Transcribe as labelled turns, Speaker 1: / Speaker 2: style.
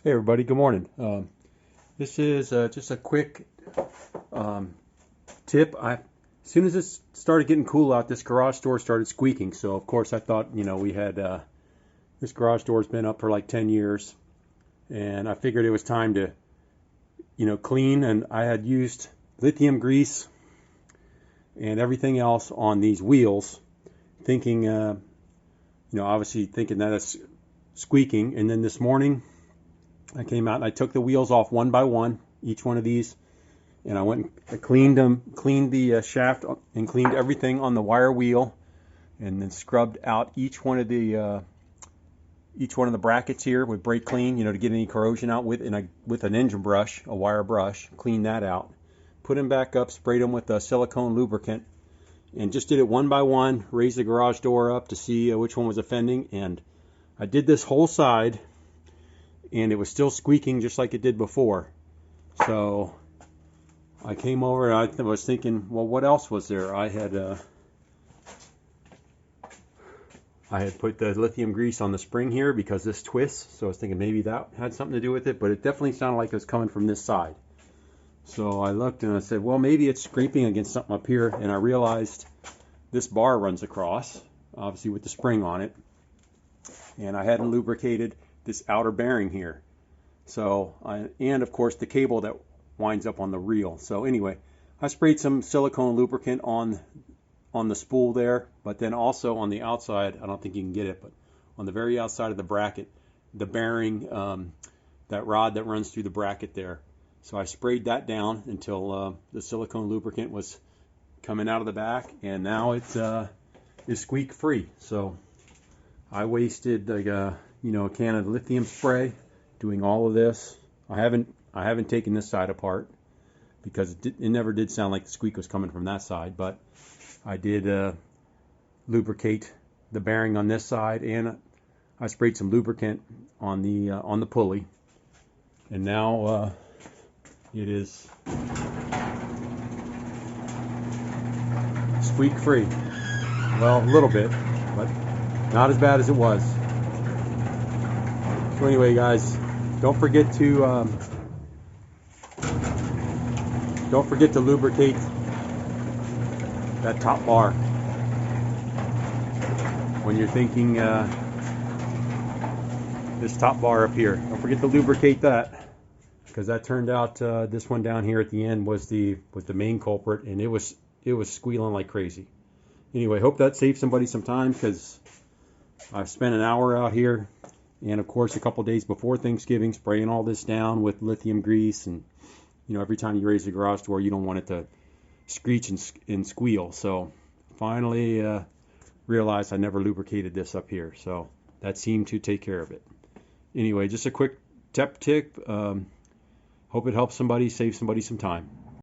Speaker 1: Hey everybody, good morning. This is just a quick tip. As soon as it started getting cool out, this garage door started squeaking. So of course I thought, we had this garage door's been up for like 10 years, and I figured it was time to, clean. And I had used lithium grease and everything else on these wheels, thinking, obviously thinking that it's squeaking. And then this morning I came out and I took the wheels off one by one, each one of these, and I went and cleaned them, cleaned the shaft and cleaned everything on the wire wheel, and then scrubbed out each one of the brackets here with brake clean, to get any corrosion out with an engine brush, a wire brush. Clean that out, put them back up, sprayed them with a silicone lubricant, and just did it one by one. Raised the garage door up to see which one was offending, and I did this whole side, and it was still squeaking just like it did before. So I came over and I was thinking, well, what else was there? I had put the lithium grease on the spring here because this twists, so I was thinking maybe that had something to do with it, but it definitely sounded like it was coming from this side. So I looked and I said, well, maybe it's scraping against something up here, and I realized this bar runs across, obviously with the spring on it, and I hadn't lubricated this outer bearing here. And of course the cable that winds up on the reel. So anyway, I sprayed some silicone lubricant on the spool there, but then also on the outside, I don't think you can get it, but on the very outside of the bracket, the bearing, that rod that runs through the bracket there. So I sprayed that down until the silicone lubricant was coming out of the back, and now it's squeak free. So I wasted like a can of lithium spray doing all of this. I haven't taken this side apart because it never did sound like the squeak was coming from that side, but I did lubricate the bearing on this side, and I sprayed some lubricant on the pulley, and now it is squeak free. Well, a little bit, but not as bad as it was. So anyway, guys, don't forget to lubricate that top bar when you're thinking this top bar up here. Don't forget to lubricate that, because that turned out this one down here at the end was the main culprit, and it was squealing like crazy. Anyway, hope that saved somebody some time, because I've spent an hour out here, and of course a couple days before Thanksgiving, spraying all this down with lithium grease. And every time you raise the garage door, you don't want it to screech and squeal. So finally realized I never lubricated this up here, so that seemed to take care of it. Anyway, just a quick tip. Hope it helps somebody, save somebody some time.